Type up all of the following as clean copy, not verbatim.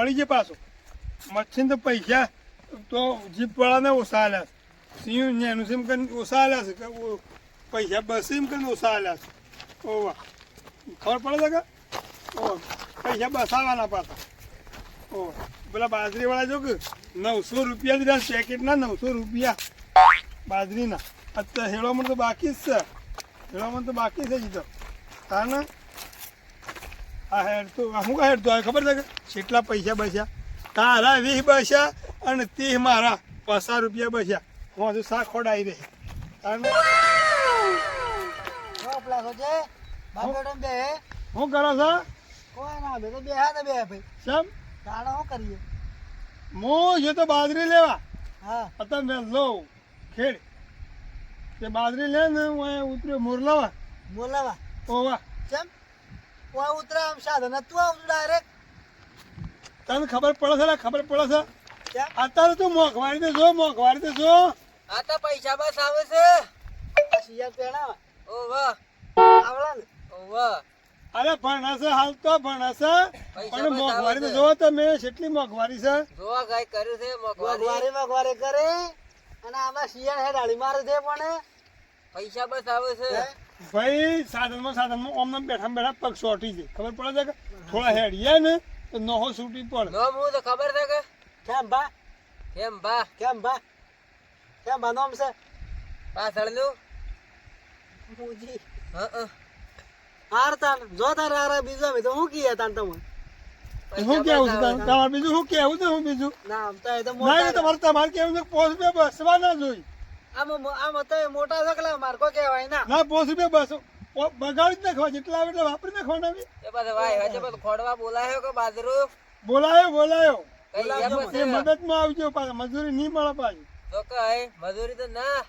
મળી જાય પાછો મચ્છીને તો પૈસા તો જીપવાળાને ઓછા આલ્યા છે સિંહ એનું સિમ કરીને ઓછા આલ્યા છે કે પૈસા બસ એમ કરીને ઓછા આલ્યા છે ઓવા ખબર પડે છે કે ઓ પૈસા બસાવાના પાછા ઓ પેલા બાજરીવાળા જો કે 900 રૂપિયા દીધા પેકેટના 900 રૂપિયા બાજરીના અત્યારે હેળોમાં તો બાકી જ છે હેળોમાં તો બાકી છે જીતો તાને આ હેડ તો શું હેડ તો ખબર છે કે કેટલા પૈસા બસ્યા તારા 20 બસ્યા અને 30 મારા 50 રૂપિયા બસ્યા હું હજુ શાક ખોડાઈ રહી તાને શું કરો છો કોઈ ના બે તો બેહા તો બે ભાઈ કેમ તાળા શું કરીએ હું જો તો બાજરી લેવા હા અત્યારે મેં લઉં ખેડ તે બાજરી લે ને હું અહીંયા ઉતર્યો મોરલાવા બોલાવા ઓવા ચમ કોઈ ઉતરા આમ સાધન તું આવું ડાયરેક્ટ તને ખબર પડે છે ખબર પડે છે કેમ અત્યારે તું મોંઘવારી તો જો મોંઘવારી તો જો આ તો પૈસા બસ આવે છે આ શિયાળ પહેણાવા ઓ વાહ આવડા ને ઓ વાહ અરે ભણશે હાલ તો ભણશે પણ મોંઘવારી તો જો તમે કેટલી મોંઘવારી છે જોવા ગાય કર્યું છે મોંઘવારી મોંઘવારી કરે અને આમાં શિયાળ હે ડાળી મારે છે પણ પૈસા બસ આવે છે હે? ભાઈ સાધનમાં ઓમને બેઠા બેઠા પગ સોટી છે ખબર પડે છે કે થોડા હેડીએ ને તો નોહો છૂટી પડે નોમ હું તો ખબર છે કે કેમ બા કેમ બા કેમ બા કેમ બા નામ છે પાછળનું મુજી હા હાર તાન જો તાર હારા બીજો મે તો હું કીએ તાન તમને શું કેવું છે તમારે બીજું શું કેવું છે હું બીજું ના આમ તો એ તો ના મોટા તમારે કેવું છે 5 રૂપિયા બસવા ના જોઈ આમ તો એ મોટા સકલા મારકો કહેવાય ના ના 5 રૂપિયા બસ બગાડી જ નાખવા જેટલા આવે એટલે વાપરી નાખવાના બી. એ પાછો વાય હજે પાછો ખોડવા બોલાયો કે બાજરો બોલાયો કઈ બોલાવજો એમ એ છે મદદમાં આવજો પાછા મજૂરી નહીં મળે પાછી તો કઈ મજૂરી તો ના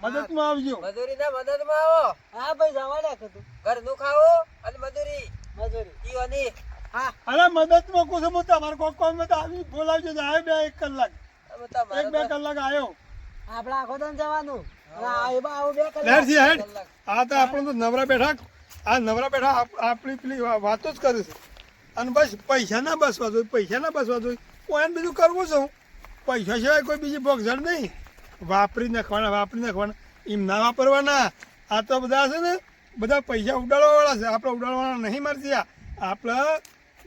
મદદમાં આવજો મજૂરી ના મદદમાં આવો હા ભાઈ જવા દે કતું ઘરનું ખાવો અને મજૂરી મજૂરી ઈવાની હા અરે મદદમાં કહું છું હું તમારે કોઈ કોમ તો આવી બોલાવજો તો આવે 1 કલાક અમે તમારે 1-2 કલાક આવ્યો આપડે આખો દન જવાનું અને આ એમાં આવું બે કલાક લેટ હેડ આ તો આપણે તો નવરા બેઠા આપણી પેલી વાતો જ કરે છે અને બસ પૈસા ના બસવા જોઈએ કોઈ એને બીજું કરવું છે હું પૈસા સિવાય કોઈ બીજી ભોગઝડ નહીં વાપરી નાખવાના એમ ના વાપરવાના આ તો બધા છે ને બધા પૈસા ઉડાડવાવાળા છે આપણે ઉડાડવાના નહીં મારતી આપણે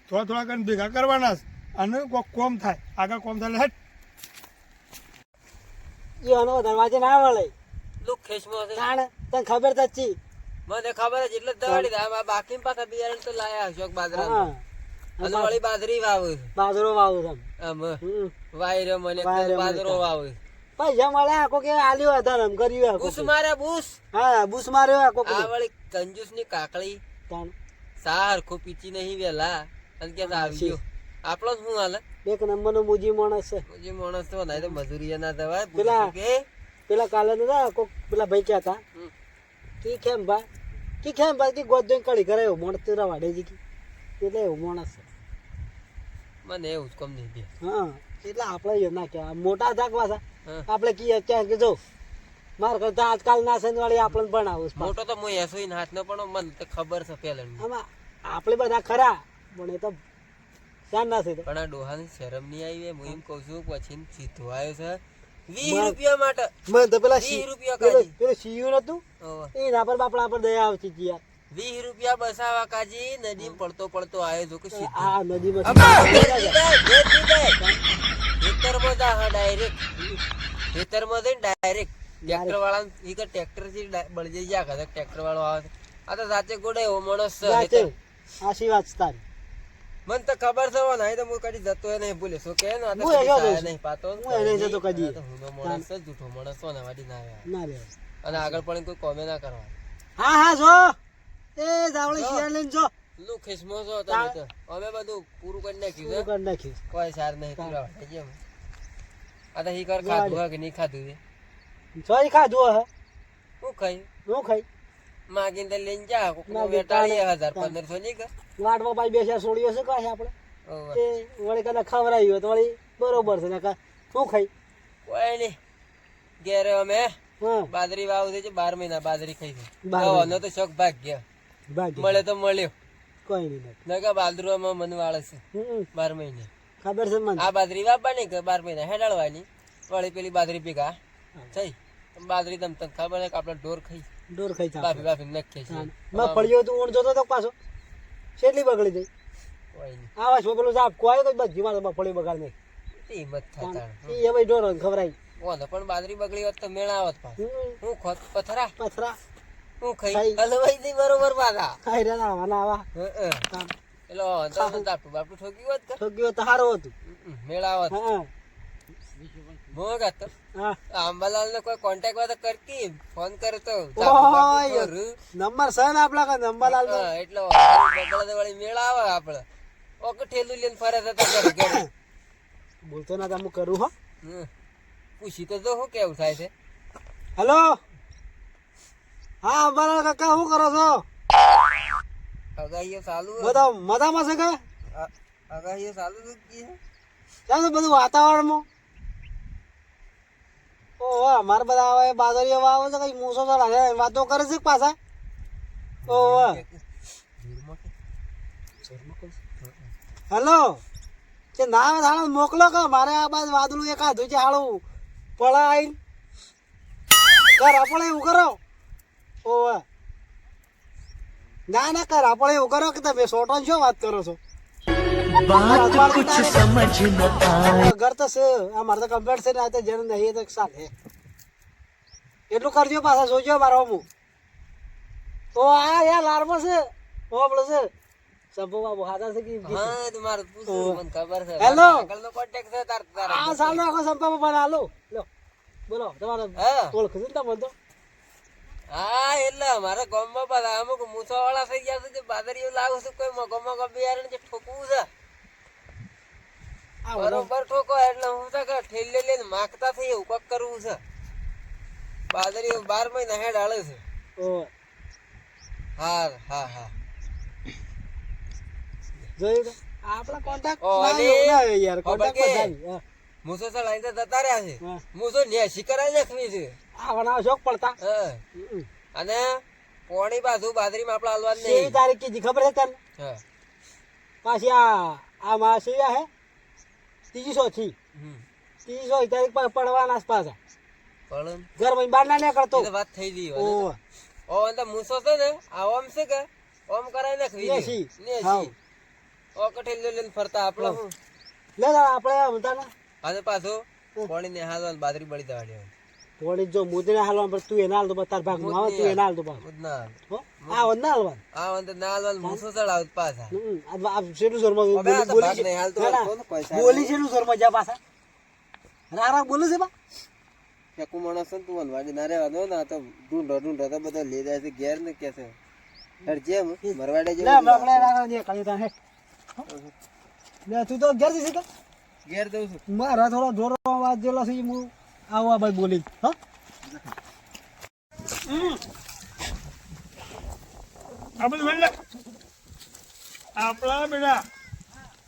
થોડા કરીને ભેગા કરવાના છે અને કોઈ કોમ થાય આગળ કોમ થાય હેડ ઈવાનો દરવાજે ના વળે લુક ખેસમાં છે તાણ તને ખબર તો ચી મને ખબર જ એટલે જ દવાડી દે આ બાકી પાછા બિયારણ તો લાયા અશોક બાજરા હા અને વળી બાજરી વાવે બાજરો વાવું તમ આમ વાયરો મને બાજરો વાવે પૈસા મળે આખો કે આલ્યો હતા એમ કર્યું આખો બુસ મારે બુસ હા બુસ માર્યો આખો આ વળી કંજૂસ ની કાકડી તાણ સાર ખો પીચી નહીં વેલા અને કે આવી ગયો આપણો શું હાલ એક નંબર નો મુજી માણસ છે જે માણસ તો નહીં તો મજૂરી ના દવાય પેલા- કે પેલા કાલે નતા કોક પેલા ભાઈ ક્યાં હતા કી કેમ બા કી ગોદ દોઈ કળી કરે એવું મોણ તેરા વાડેજી કી એટલે એવું માણસ છે મને એવું જ કમ નહીં બે હા એટલે આપણે એ ના કહેવાય મોટા જાગવા છે હા. આપણે કીએ ક્યાં કે જો માર કરતા આજકાલ ના છે વાળી આપણને ભણાવું છે. મોટો તો હું એસો હાથ નો પણ મને તો ખબર છે પેલા આમાં આપણે બધા ખરા પણ એ તો ધ્યાન ના છે તો. પણ આ ડોહાની શરમ નહીં આવી હું એમ કઉ છું પછી સીધો આવ્યો છે 20 માર- રૂપિયા માટે મને તો પેલા 20 રૂપિયા પેલું કાઢી. પેલું શિયું નતું ઓવે. એના પર બાપડા પર દયા આવતી હતી યાર 20 રૂપિયા બસાવા કાજી નદી પડતો આવ્યો જો કે સીધો આ નદીમાં ખેતરમાં જા ડાયરેક્ટ ખેતરમાં જઈને ડાયરેક્ટ ટ્રેક્ટર વાળા ટ્રેક્ટર થી બળજઈ જા કરે ટ્રેક્ટર વાળો આવે આ તો સાચે ગોડે એવો માણસ છે આશી વાત છે તારી મને તો ખબર છે નહીં તો હું કદી જતો એ નહીં ભૂલે શું કે ને આ તો હું કદી એનો ખાયા જઈશ. નહીં પાતો હું એને જતો કદી. આ તો હુંનો માણસ છે જૂઠો માણસ છે ને વાડી ના આવે ના રે અને આગળ પણ કોઈ કોમે ના કરવા હા જો એ જાવળી જો. શિયાળ લઈને જો લુક ખિસ્મો છો તમે તો અમે બધું પૂરું કરી નાખ્યું છે કરી નાખીશ કોઈ સાર નહીં તું રાવ થઈ ગયા આ તો હી કર ખાધું હે કે નહીં ખાધું છે જોઈ ખાધું હે હું ખાઈ નો ખાઈ માગીને તો લઈને જા કોકનો માગીને વેટાળીએ તાણે. 1000-1500 નહીં કે વાટમાં પાઈ બેસ્યા છોડ્યો છે કાંઈ આપણે ઓવે. એ વળી કદાચ ખવડાવ્યું હોય તો વળી બરોબર છે નકર શું ખાઈ કોઈ નહીં ઘેરે અમે હા બાજરી વાવ છે 12 મહિના બાજરી ખાઈ છે 12 દવાનો તો શોખ ભાગ ગયા ભાગી મળે તો મળ્યો કોઈ નહીં નકા બાદરુમાં મન વાળે છે હમ 12 મહિને ખબર છે મને. આ બાજરી વાપવાની કે 12 મહિના હેડાળવાની વળી પેલી બાજરી ભેગા થઈ બાજરી તમ તને ખબર છે કે આપણે ઢોર ખાઈ ડોર ખાઈ જા. બાફી બાફી નખીએ છીએ મગફળીઓ તું ઊંડ જોતો તો પાછો કેટલી બગડી ગઈ. કોઈ નહીં આવા છો પેલું સાપ કોઈ તો બધી માં મગફળી બગાડ નહીં. હિંમત થતા એ હવે ઢોર ખવરાય. ઓને પણ બાજરી બગડી હોત તો મેળા આવત પાછું હું ખોત પથરા પથરા હું ખાઈ ખાઈ. હલવાઈ નહીં બરોબર પાછા ખાઈ રહ્યા આવા આવા પેલો દાપટું બાપટું ઠોક્યું હોત કે ઠગ્યો તો સારું હતું. મેળા આવત હા મોં ગાતો હા આંબાલાલ ને કોઈ કોન્ટેક્ટ હોય તો કરતી ફોન કરે તો ઓય. નંબર છે ને આપડા કા નંબરલાલ નો. એટલે બગડે વાળી મેળા આવે આપડે ઓકે ઠેલું લઈને ફરે થતા ઘરે ઘરે બોલતો ના તમે કરું હો. પૂછી તો જો શું કેવું થાય છે હેલો હા અંબાલાલ કાકા શું કરો છો? અગાહીઓ ચાલુ બધા મજામાં છે કે અગાહીઓ ચાલુ છે કેમ છે બધું વાતાવરણમાં? ઓહો અમારે બધા આવે બાદરીઓ આવે છે કઈ મૂસો ચડાવે વાતો કરે છે પાછા. ઓહો હેલો કે ના થાણા મોકલો કે મારે આ બાદ વાદળું એક આધું છે હાળું પળા આઈ કર આપણે એવું કરો. ઓહો ના ના કર આપણે એવું કરો કે તમે સોટન શું વાત કરો છો? ઘર તો છે અમારે તો કમ્પ્લેટ છે ને આ તો જેને નહીં તો ચાલે એટલું કરજો પાછા જોજો મારો હું તો આ યાર લારમો છે હોબળો છે સંભવ બાબુ હાથા છે કે હા તમારું પૂછું મને ખબર છે હેલો આગળનો કોન્ટેક્ટ છે તાર આ સાલ આખો સંપા બના હાલો લો બોલો તમારે હા ઓળખ છે ને તમે તો હા એટલે અમારા ગામમાં બધા અમુક મૂછા વાળા થઈ ગયા છે જે બાદરીઓ લાવું છું કોઈ મગો બિયારણ જે ઠોકવું છે બરોબર ઠોકો એટલે હું તો કે ઠેલે લઈને માગતા થઈ એવું કોક કરવું છે બાદરીઓ 12 મહિના હેડ હાલે છે ઓ હા હા હા જોયું આપણા કોન્ટેક્ટ ઓ, અને યાર કોન્ટેક્ટ બધાની મૂછો ચડાઈ તો જતા રહ્યા છે હા. મૂછો નેસી કરાઈ નાખવી છે આ બનાવ શોખ પડતા હા અને પોણી બાજુ બાદરીમાં આપણે હાલવાનું કેવી નહીં તારીખ કીધી ખબર છે તને? હા પાછી આ માસી હે 300 થી 300 તારીખ પર પડવાના પાછા પણ ઘર માં બહાર ના નીકળતો. એ તો વાત થઈ ગઈ ઓહ ઓ અંદર મૂછો છે ને આ ઓમ છે કે ઓમ કરાઈ નાખવી નેસી. નેસી ઓ કઠેલ લઈને ફરતા આપણે હું લે જા આપણે હમતા ને અને પાછું પોણી ને હાલવાનું બાદરી બળી દેવાની થોડી જો મુદને હાલવા પર તું એના હાલ તો તાર ભાગ માં તું એના હાલ તો ભાગ મુદના હો આ વંદા હાલવા આ અંદર ના હાલવાનું મૂછો ચડાવ પાછા આ શેનું જોરમાં હવે આ તો બોલી ભાગ નહીં હાલતો ના, ના. કોણ પૈસા બોલી શેનું જોરમાં જા પાછા રારા બોલે છે બા ફેકુ માણસ છે ને તું વાડી ના રહેવાનો ને આ તો ઢૂંઢો તો બધા લઈ જાય છે ઘેર ને કે છે હેડ જેમ મરવાડે લે જેવું આપણે રારા ને કાઈ તા હે લે તું તો ઘેર જશે કે ઘેર દઉં છું મારા થોડો જોરો અવાજ જેલો છે હું આવું આ ભાઈ બોલી હો આ બધું વેલ આપણા બેટા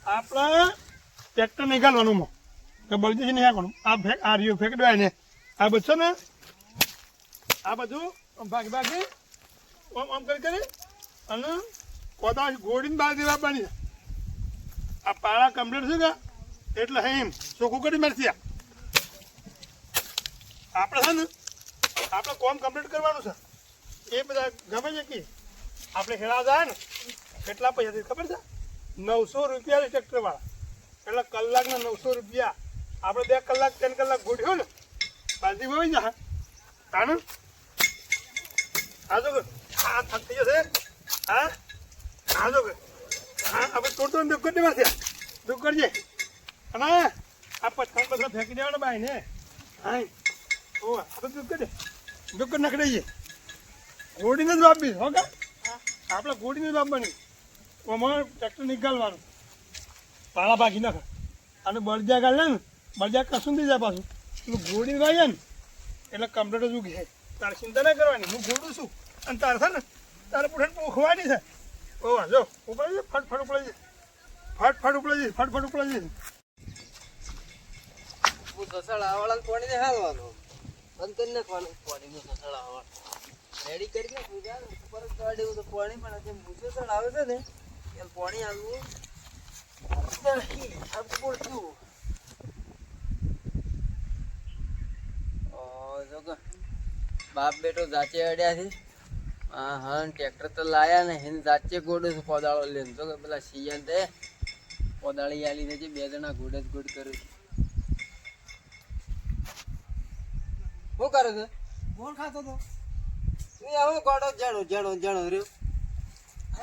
આપણા ટ્રેક્ટર નીકાળવાનું મો કે બળદી નહીં આખવાનું આ ફેક આ રહ્યું ફેંકડવાય ને આ બધું છે ને આ બધું ભાગી ભાગી આમ કરી અને કોદા ગોળીને બહાર દેવા બની આ પાળા કમ્પ્લીટ છે કે એટલે એમ ચોખ્ખું કરી મારથી આપણે છે ને આપણે કોમ કમ્પ્લીટ કરવાનું છે એ બધા ગમે છે કે આપણે હેડા જાય ને કેટલા પૈસા છે ખબર છે 900 રૂપિયા ટ્રેક્ટર વાળા એટલે કલાકના 900 રૂપિયા આપણે 2 કલાક 3 કલાક ગોઠ્યો ને બાજી હોય જા તાને આ જો આ થકી જશે હા આ જો હા આપણે ટોટલ દુઃખ કરી દેવા છે દુઃખ કરજે અને આ પથ્થર બધા ફેંકી દેવાના બાય ને હા ઓ આપણે દુઃખ કરી દુઃખ કરી નાખી દઈએ ગોળીને જ વાપી હો કે આપણે ગોળીને જ વાપવાની ઓમાં ટ્રેક્ટર નીકાળવાનું પાળા ભાગી નાખે અને બળદિયા ગાળ ને બળદિયા કશું થઈ જાય પાછું પેલું ગોળીને વાગે ને એટલે કમ્પ્લીટ જ ઉગી જાય તારે ચિંતા ના કરવાની હું ગોળું છું અને તારે છે ને તારે પૂઠે પોખવાની છે ઓ જો ઉપડે છે ફટફટ ઉપડે છે ફટફટ ઉપડે છે ફટફટ ઉપડે છે હું સસડાવાળાને પોણી ને હાલવાનું બંધ કરી નાખવાનું પોણીનું સસડાવાળા રેડી કરી નાખું યાર ઉપર કાઢ્યું તો પોણી પણ જે મૂછો ચડાવે છે ને એ પોણી હાલવું જો કે બાપ બેટો જાચે અડ્યા છે. હા ટ્રેક્ટર તો લાયા ને એને જાચે ગોડો છે કોદાળો લઈને. જો કે પેલા સિયાન તે કોદાળી આલી છે, બે જણા ગોડે જ ગોડ કરે છે. શું કરે છે? બોર ખાતો તો તું આવું ગોડો જણો જણો જણો રહ્યો.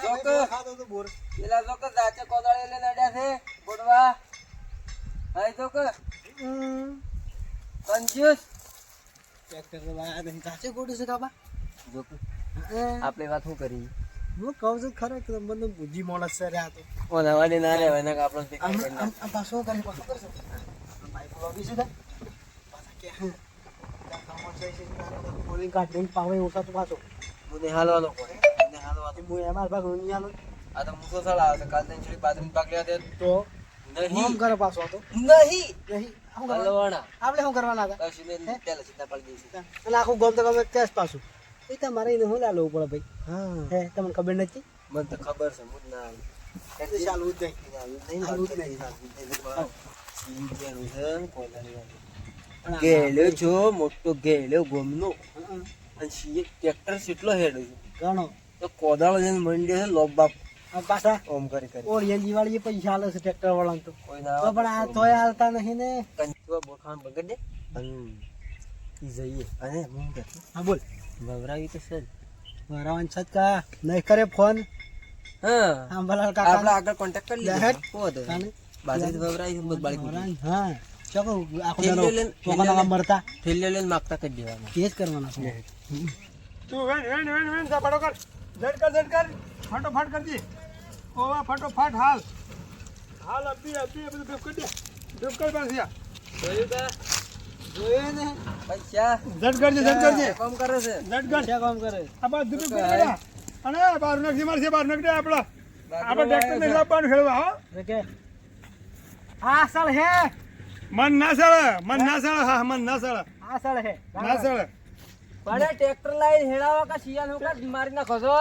જો કે ખાતો તો બોર પેલા જો કે જાચે કોદાળી લઈને અડ્યા છે ગોડવા. હા જો કે કંજૂસ. ટ્રેક્ટર તો લાયા નહીં કાચે ગોડું છે કાબા. જો કે આપણે વાત શું કરી? હું કહું છું ખરે કે મને બુદ્ધિ માણસ છે રે આ તો ઓનાવાની ના રે વના આપણો ફિકર આમ કરી આમ પાછો કરી પાછો કરશે બાઈક લોબી છે પાછા કે પોલિંગ કાઢીને પાવે ઓછા તો પાછો મને હાલવાનો પડે. મને હાલવાનો. હું એમાં ભાગ નહીં આલો આ તો મુસો સાળા આવે કાલ તને છોડી બાથરૂમ પાક લ્યા દે તો નહીં હોમ કરે પાછો આ તો નહીં નહીં શું કરવાના હાલવાના આપણે શું કરવાના હતા કશું નહીં પેલા સીધા પડી જઈશું. અને આખું ગમ તો ગમે કેસ પાછું એ તમારે એને શું લાલવું પડે ભાઈ હા હે તમને ખબર નથી મને તો ખબર છે મુદ ના એટલે ચાલુ જ નહીં ચાલુ જ નહીં ગેલ્યો છો મોટો ગેલ્યો ગોમનો અને સીએ ટ્રેક્ટર કેટલો હેડ છે ઘણો તો કોદાળો જઈને મંડ્યો છે લોબ બાપ આ પાછા ઓમ કરી કરી ઓળિયા દિવાળી પૈસા આલે છે ટ્રેક્ટર વાળા તો કોઈ ના તો પણ આ તોય હાલતા નહીં ને કંચુઆ બોખાણ બગડ દે અને ઈ જઈએ અને હું કે હા બોલ વવરાવી તો છે વરાવન છતકા નહીં કરે ફોન હા આંબાલાલ આપણે કાકા આગળ કોન્ટેક્ટ કરી લીધો લહેર. કો હતો બાજરી વવરાવી બસ બાળી હા ચોકો આખો થેલીઓ દાડો લઈને- ચોકાના કામ મરતા થેલીઓ લઈને માગતા કરી દેવાના એ જ કરવાના છે તું વેણ ઝપાટો કર ઝટ કર ફટોફટ કરજે ઓવા ફટોફટ હાલ અપી બધું ભેગ કરી દે ભેગ કર પાછી આ. જોયું કા જોયે ને પૈસા ઝટ કરજે કોમ કરે છે ઝટ કર ક્યાં કામ કરે આ બધું ભેગ કરી દે. અને બાર નખી મારશે બાર નખ દે આપણે ટ્રેક્ટર ને લાવવાનું ખેડવા હો એટલે કે આ સળ હે મન ના સળે હા મન ના સળે આ સળ હે ના સળે બડે ટ્રેક્ટર લાઈ હેડાવા કા સિયાન હું કા મારી નાખો છો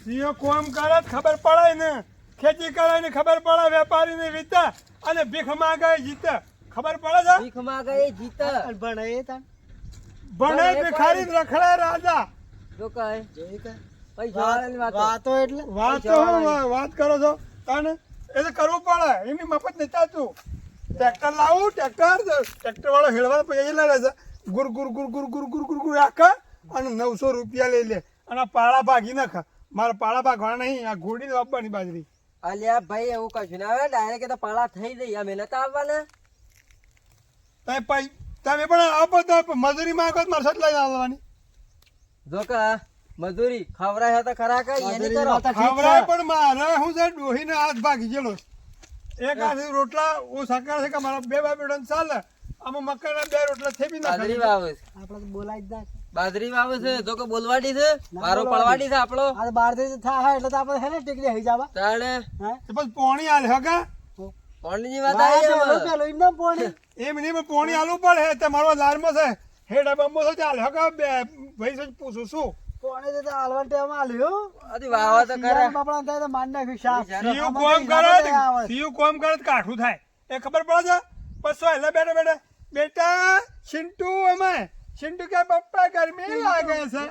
સિંહો કોમ કરે તો ખબર પડે ને ખેતી કરે ને ખબર પડે વેપારી ને રીતા અને ભીખ માંગે જીતે ખબર પડે છે ભીખ માંગે એ જીત ભણે એ તાન ભણે ભિખારી ને રખડે રાજા જો કહે જોઈ કે પૈસા વાળાની વાતો વાતો એટલે વાત તો હું વાત કરો છો તને એ તો કરવું પડે એમની મફત નહીં ચાલતું ટ્રેક્ટર લાવું ટ્રેક્ટર વાળો હેળવા પૈસા લઈ લે છે ગુર ગુર આખા અને 900 રૂપિયા લઈ લે અને પાળા ભાગી નાખા મારા પાળા ભાગવાના નહીં આ ઘોડી વાપવાની બાજરી અલ્યા ભાઈ એવું કશું ના આવે ડાયરેક્ટ તો પાળા થઈ જઈ અમે નતા આવવાના તમે પણ આપો તો મજૂરી માંગો તો મારે સટ લઈ આવવાની જો કે મજૂરી ખવરાય હતા ખરા કે એની મજૂરી કરો વાત ઠીક છે. ખવડાય પણ મારે હું છે ડોહીને હાથ ભાગી ગયેલો એક હાથ રોટલા હું સકાર છે કે મારા બે બેડો ચાલે આમાં મકાઈના 2 રોટલા થેપી બાજરી નાખે વાવે છે આપણે તો બોલાય જ ના બાજરી વાવે છે જો કે બોલવાડી છે ના મારો બોલવાડી. પડવાડી છે આપણો આ તો બહાર થી થાય એટલે તો આપણે હે ને ટેકરી હઈ જાવા તાણે હે પછી પોણી હાલ હગા કોણની વાત આવી પેલો એમાં? પેલો એમ ના પોણી એમ નહીં પણ પોણી હાલવું પડે તમારો લારમો છે હેડા બંબો છે ચાલ હગા બે ભાઈ છે પૂછું શું પોણી તો હાલવા ટેમ આલ્યો અરે વાવા તો કરે બાપડા થાય તો માર નાખ્યું શાક સીયું કોમ કરે સીયું કોમ કરે તો કાઠું થાય એ ખબર પડે છે પછી એટલે બેટા ચિંટુ चिंटू के पप्पा गर्मी लागे છે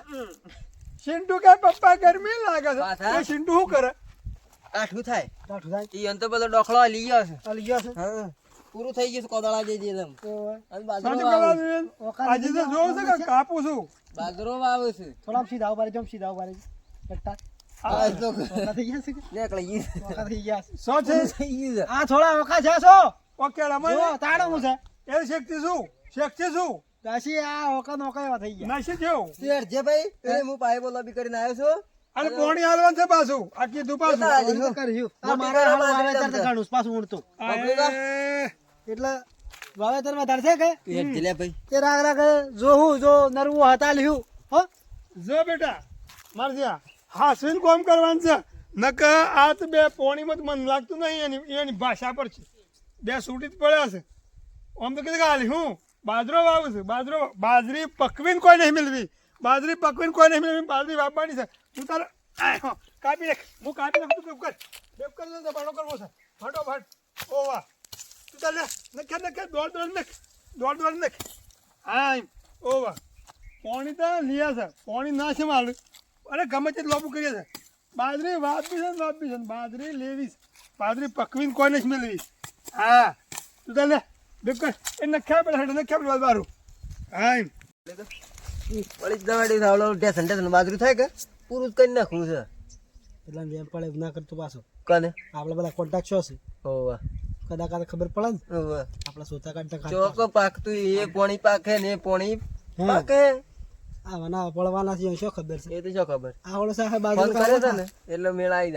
चिंटू के पप्पा गर्मी लागे છે પાછા? એ चिंटू શું કરે કાઠું થાય કાઠું થાય ઈ અંત બધો ડોખલો લઈ ગયો છે ચાલી ગયો છે હા પૂરું થઈ ગયું છે કોદાળા જે જે એમ તો અને સાચું બાજરો વાવે કહેવાય છે. આજે તો જોઉં છે કે કાપું છું બાજરો વાવે છે થોડા સીધા ઉભા જમ સીધા ઉભા કટ્ટા આ તો ઓકા થઈ ગયા છે કે નીકળી ગયું ઓકા થઈ ગયા છે શું છે થઈ ગયું છે આ થોડા ઓકા છે છો ઓકે રમણ જો તાણો હું છે એ શક્તિ શું દાસી આ ઓકા નોકા એવા થઈ ગયા નશી જેવું શેર જે ભાઈ એ હું પાઇપો લોબી કરીને આવ્યો છું અને પોણી હાલવાનું છે પાછું આ કીધું પાછું ઓલું તો કર્યું આ મારા હાલ વાવેતર તો ઘણું પાછું ઉડતું એ, એટલે વાવેતર માં ધરશે કે પેટ દિલે ભાઈ તે રાગ રાગ જોહું જો નરવું હતા લ્યું હો જો બેટા મારજ્યા હાસવીન કોમ કરવાનું છે નક આ તો બે પોણીમાં તો મને લાગતું નહીં એની ભાષા પર છે બે સૂટી જ પડ્યા છે આમ તો કીધું કે હાલી હું બાજરો વાવું છું બાજરી પકવીને કોઈ નહીં મિલવી બાજરી વાવવાની છે તું તારે કાપી નાખ હું કાપી નાખું તું બેપ કર લે તો બાળો કરવો છે ફટોફટ ઓ વાહ તું તાર લે નખ દોડ નખ હા એમ ઓ વાહ પાણી તો લીયા છે પાણી ના છે મારું અરે ગમે તે લોબું કરીએ છે બાજરી વાપી છે બાજરી લેવી છે બાજરી પકવીને કોઈ નથી મેળવી હા તું તાર લે બિલકુલ એ નખ્યા પેલા બારું હા એમ વળી દવાડી થાવલો ટેશન બાજરી થાય કે પૂરું જ કરી નાખવું છે એટલે વેમ પડે એવું ના કરતો પાછો કને આપણે બધા કોન્ટેક્ટ શું છે ઓવા કદાચ ખબર પડે ને ઓવા આપણે સોતા કાઢતા ચોકો પાકતું એ પોણી પાકે ને એ પોણી પાકે આવાના પડવાના છે શું ખબર છે એ તો શું ખબર આવડો સાહેબ ફોન બાજુ કર્યો હતો ને એટલે મેળ આવી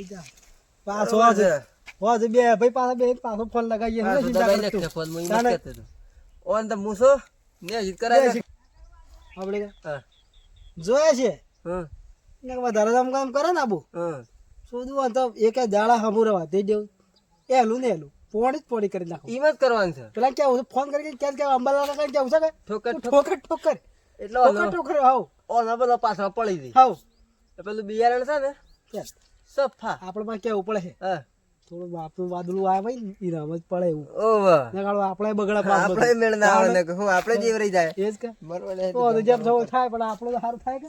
જા પાછો આજે બે ભાઈ પાછો ફોન લગાવીએ ફોન માં ઈ મત કહેતો ઓન તો મૂસો ને જીત કરાય આપણે હા જોયા છે હા ને વધારે કામ કરે ને આબુ હા શોધવું તો એક દાડા હમુરવા તે દેવું એલું ને એલું પોણી કરી નાખું ઈ મત કરવાનું છે પેલા કેવું ફોન કરી ક્યાં અંબાલા કઈ કેવું છે ઠોકર ઠોકર એટલે ઠોકર હાવ ઓના બધા પાછા પડી ગઈ હાવ પેલું બિયારણ છે ને સફા આપણે માં કેવું પડે છે હા થોડું બાપનું વાદળું આવે ભાઈ ઈ રમત પડે એવું ઓવા આપણે બગડા આપણે મેળ ના આવે ને હું આપણે જીવ રહી જાય એ જ કે બરોબર તો જેમ થાય પણ આપણું તો સારું થાય કે